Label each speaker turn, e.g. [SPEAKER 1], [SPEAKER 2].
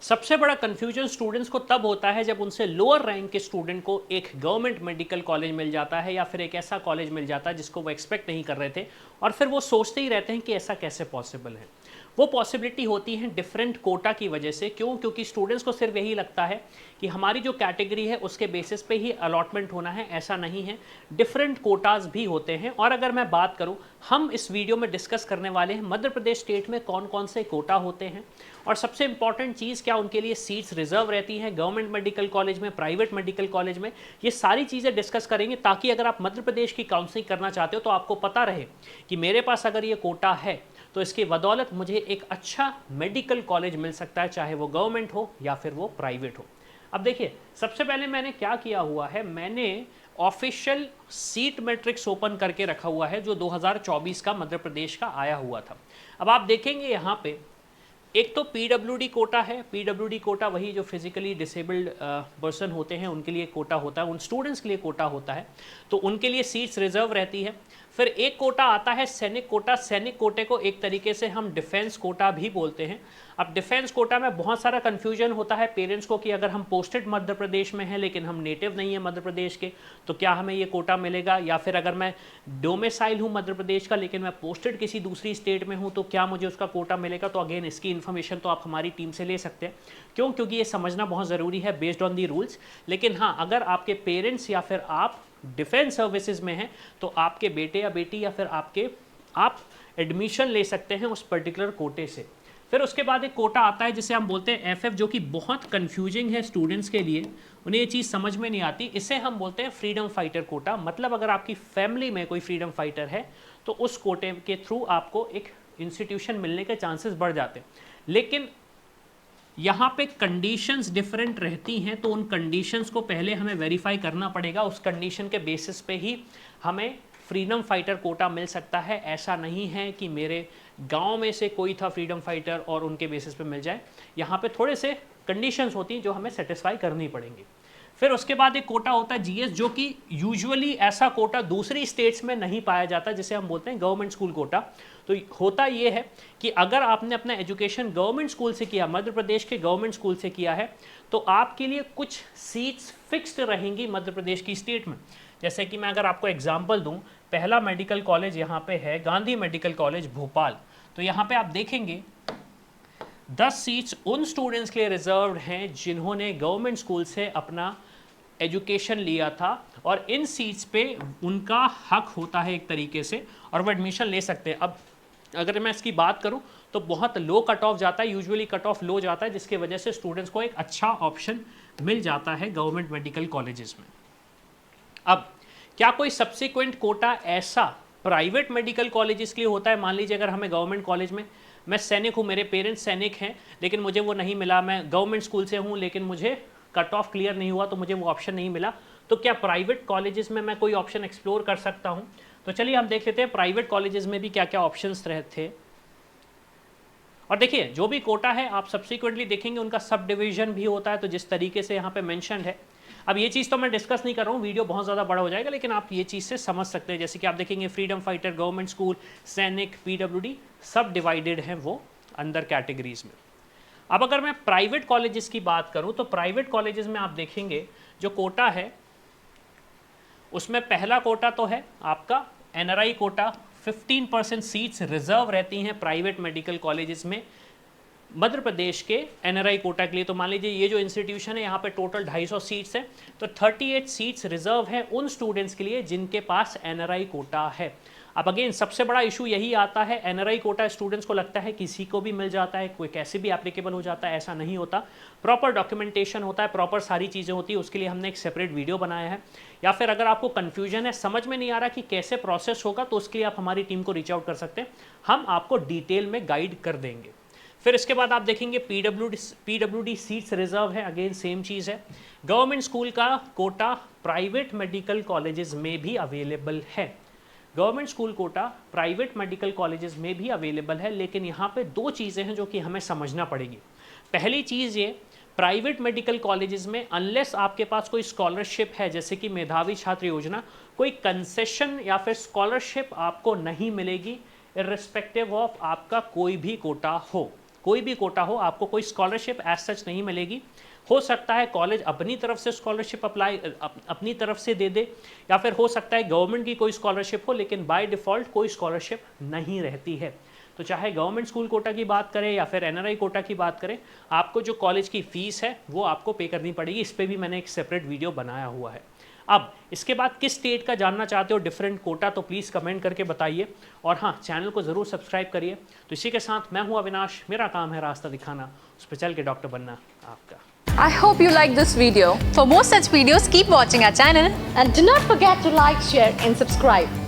[SPEAKER 1] सबसे बड़ा confusion students को तब होता है जब उनसे लोअर रैंक के स्टूडेंट को एक गवर्नमेंट मेडिकल कॉलेज मिल जाता है या फिर एक ऐसा कॉलेज मिल जाता है जिसको वो एक्सपेक्ट नहीं कर रहे थे, और फिर वो सोचते ही रहते हैं कि ऐसा कैसे पॉसिबल है। वो पॉसिबिलिटी होती है डिफरेंट कोटा की वजह से। क्यों? क्योंकि स्टूडेंट्स को सिर्फ यही लगता है कि हमारी जो कैटेगरी है उसके बेसिस पे ही अलॉटमेंट होना है। ऐसा नहीं है, डिफरेंट कोटाज भी होते हैं। और अगर मैं बात करूं, हम इस वीडियो में डिस्कस करने वाले हैं मध्य प्रदेश स्टेट में कौन कौन से कोटा होते हैं, और सबसे इंपॉर्टेंट चीज़ क्या उनके लिए सीट्स रिजर्व रहती हैं गवर्नमेंट मेडिकल कॉलेज में, प्राइवेट मेडिकल कॉलेज में। ये सारी चीज़ें डिस्कस करेंगे ताकि अगर आप मध्य प्रदेश की काउंसलिंग करना चाहते हो तो आपको पता रहे कि मेरे पास अगर ये कोटा है तो इसकी बदौलत मुझे एक अच्छा मेडिकल कॉलेज मिल सकता है, चाहे वो गवर्नमेंट हो या फिर वो प्राइवेट हो। अब देखिए, सबसे पहले मैंने क्या किया हुआ है, मैंने ऑफिशियल सीट मैट्रिक्स ओपन करके रखा हुआ है जो 2024 का मध्य प्रदेश का आया हुआ था। अब आप देखेंगे यहाँ पे एक तो पीडब्ल्यूडी कोटा है। पीडब्ल्यूडी कोटा वही जो फिजिकली डिसेबल्ड पर्सन होते हैं उनके लिए कोटा होता है, उन स्टूडेंट्स के लिए कोटा होता है, तो उनके लिए सीट्स रिजर्व रहती है। फिर एक कोटा आता है सैनिक कोटा। सैनिक कोटे को एक तरीके से हम डिफेंस कोटा भी बोलते हैं। अब डिफेंस कोटा में बहुत सारा कन्फ्यूजन होता है पेरेंट्स को कि अगर हम पोस्टेड मध्य प्रदेश में हैं लेकिन हम नेटिव नहीं है मध्य प्रदेश के, तो क्या हमें ये कोटा मिलेगा, या फिर अगर मैं डोमिसाइल हूँ मध्य प्रदेश का लेकिन मैं पोस्टेड किसी दूसरी स्टेट में हूँ तो क्या मुझे उसका कोटा मिलेगा। तो अगेन इसकी इन्फॉर्मेशन तो आप हमारी टीम से ले सकते हैं। क्यों? क्योंकि ये समझना बहुत ज़रूरी है बेस्ड ऑन दी रूल्स। लेकिन हाँ, अगर आपके पेरेंट्स या फिर आप डिफेंस सर्विसेज में हैं तो आपके बेटे या बेटी या फिर आप एडमिशन ले सकते हैं उस पर्टिकुलर कोटे से। फिर उसके बाद एक कोटा आता है जिसे हम बोलते हैं एफएफ, जो कि बहुत कंफ्यूजिंग है स्टूडेंट्स के लिए, उन्हें ये चीज़ समझ में नहीं आती। इसे हम बोलते हैं फ्रीडम फाइटर कोटा। मतलब अगर आपकी फैमिली में कोई फ्रीडम फाइटर है तो उस कोटे के थ्रू आपको एक इंस्टीट्यूशन मिलने के चांसेस बढ़ जाते हैं। लेकिन यहाँ पे कंडीशंस डिफरेंट रहती हैं, तो उन कंडीशंस को पहले हमें वेरीफाई करना पड़ेगा। उस कंडीशन के बेसिस पे ही हमें फ्रीडम फाइटर कोटा मिल सकता है। ऐसा नहीं है कि मेरे गांव में से कोई था फ्रीडम फाइटर और उनके बेसिस पे मिल जाए। यहाँ पे थोड़े से कंडीशंस होती हैं जो हमें सेटिस्फाई करनी पड़ेंगी। फिर उसके बाद एक कोटा होता है जीएस, जो कि यूजुअली ऐसा कोटा दूसरी स्टेट्स में नहीं पाया जाता, जिसे हम बोलते हैं गवर्नमेंट स्कूल कोटा। तो होता ये है कि अगर आपने अपना एजुकेशन गवर्नमेंट स्कूल से किया, मध्य प्रदेश के गवर्नमेंट स्कूल से किया है, तो आपके लिए कुछ सीट्स फिक्स्ड रहेंगी मध्य प्रदेश की स्टेट में। जैसे कि मैं अगर आपको एग्जाम्पल दूँ, पहला मेडिकल कॉलेज यहाँ पे है गांधी मेडिकल कॉलेज भोपाल। तो यहाँ पे आप देखेंगे 10 सीट्स उन स्टूडेंट्स के लिए रिजर्व्ड हैं जिन्होंने गवर्नमेंट स्कूल से अपना एजुकेशन लिया था, और इन सीट्स पे उनका हक होता है एक तरीके से, और वो एडमिशन ले सकते हैं। अब अगर मैं इसकी बात करूं तो बहुत लो कट ऑफ जाता है, यूजुअली कट ऑफ लो जाता है, जिसकी वजह से स्टूडेंट्स को एक अच्छा ऑप्शन मिल जाता है गवर्नमेंट मेडिकल कॉलेजेस में। अब क्या कोई सब्सिक्वेंट कोटा ऐसा प्राइवेट मेडिकल कॉलेजेस के लिए होता है? मान लीजिए अगर हमें गवर्नमेंट कॉलेज में, मैं सैनिक हूँ, मेरे पेरेंट्स सैनिक हैं लेकिन मुझे वो नहीं मिला, मैं गवर्नमेंट स्कूल से हूँ लेकिन मुझे कट ऑफ क्लियर नहीं हुआ तो मुझे वो ऑप्शन नहीं मिला, तो क्या प्राइवेट कॉलेजेस में मैं कोई ऑप्शन एक्सप्लोर कर सकता हूँ? तो चलिए हम देख लेते हैं प्राइवेट कॉलेजेस में भी क्या क्या ऑप्शंस थे। और देखिए, जो भी कोटा है आप सब्सिक्वेंटली देखेंगे उनका सब डिवीजन भी होता है, तो जिस तरीके से यहाँ पे मेंशन्ड है। अब ये चीज़ तो मैं डिस्कस नहीं कर रहा हूँ, वीडियो बहुत ज़्यादा बड़ा हो जाएगा, लेकिन आप ये चीज़ से समझ सकते हैं। जैसे कि आप देखेंगे फ्रीडम फाइटर, गवर्नमेंट स्कूल, सैनिक, पीडब्ल्यूडी, सब डिवाइडेड हैं वो अंदर कैटेगरीज में। अब अगर मैं प्राइवेट कॉलेजेस की बात करूं तो प्राइवेट कॉलेजेस में आप देखेंगे जो कोटा है उसमें पहला कोटा तो है आपका एनआरआई कोटा। 15% सीट्स रिजर्व रहती हैं प्राइवेट मेडिकल कॉलेजेस में मध्य प्रदेश के एनआरआई कोटा के लिए। तो मान लीजिए ये जो इंस्टीट्यूशन है यहाँ पे टोटल 250 सीट्स हैं, तो 38 सीट्स रिजर्व हैं उन स्टूडेंट्स के लिए जिनके पास एनआरआई कोटा है। अब अगेन सबसे बड़ा इशू यही आता है, एनआरआई कोटा स्टूडेंट्स को लगता है किसी को भी मिल जाता है, कोई कैसे भी एप्लीकेबल हो जाता है। ऐसा नहीं होता, प्रॉपर डॉक्यूमेंटेशन होता है, प्रॉपर सारी चीज़ें होती है, उसके लिए हमने एक सेपरेट वीडियो बनाया है। या फिर अगर आपको कन्फ्यूजन है, समझ में नहीं आ रहा कि कैसे प्रोसेस होगा, तो उसके लिए आप हमारी टीम को रीच आउट कर सकते हैं, हम आपको डिटेल में गाइड कर देंगे। फिर इसके बाद आप देखेंगे पीडब्ल्यूडी सीट्स रिजर्व है, अगेन सेम चीज़ है। गवर्नमेंट स्कूल का कोटा प्राइवेट मेडिकल कॉलेजेस में भी अवेलेबल है, government school quota private medical colleges में भी अवेलेबल है। लेकिन यहाँ पे दो चीज़ें हैं जो कि हमें समझना पड़ेगी। पहली चीज़ ये, प्राइवेट मेडिकल कॉलेजेस में अनलेस आपके पास कोई स्कॉलरशिप है, जैसे कि मेधावी छात्र योजना, कोई कंसेशन या फिर स्कॉलरशिप आपको नहीं मिलेगी इर्रिस्पेक्टिव ऑफ आपका कोई भी कोटा हो। कोई भी कोटा हो, आपको कोई स्कॉलरशिप एज सच नहीं मिलेगी। हो सकता है कॉलेज अपनी तरफ से स्कॉलरशिप अपनी तरफ से दे दे, या फिर हो सकता है गवर्नमेंट की कोई स्कॉलरशिप हो, लेकिन बाय डिफ़ॉल्ट कोई स्कॉलरशिप नहीं रहती है। तो चाहे गवर्नमेंट स्कूल कोटा की बात करें या फिर एनआरआई कोटा की बात करें, आपको जो कॉलेज की फ़ीस है वो आपको पे करनी पड़ेगी। इस पर भी मैंने एक सेपरेट वीडियो बनाया हुआ है। अब इसके बाद किस स्टेट का जानना चाहते हो डिफरेंट कोटा, तो प्लीज़ कमेंट करके बताइए, और हाँ, चैनल को ज़रूर सब्सक्राइब करिए। तो इसी के साथ मैं हूँ अविनाश, मेरा काम है रास्ता दिखाना, उस पर चल के डॉक्टर बनना आपका।
[SPEAKER 2] I hope you like this video.
[SPEAKER 3] For more such videos, keep watching our channel.
[SPEAKER 4] And do not forget to like, share and subscribe.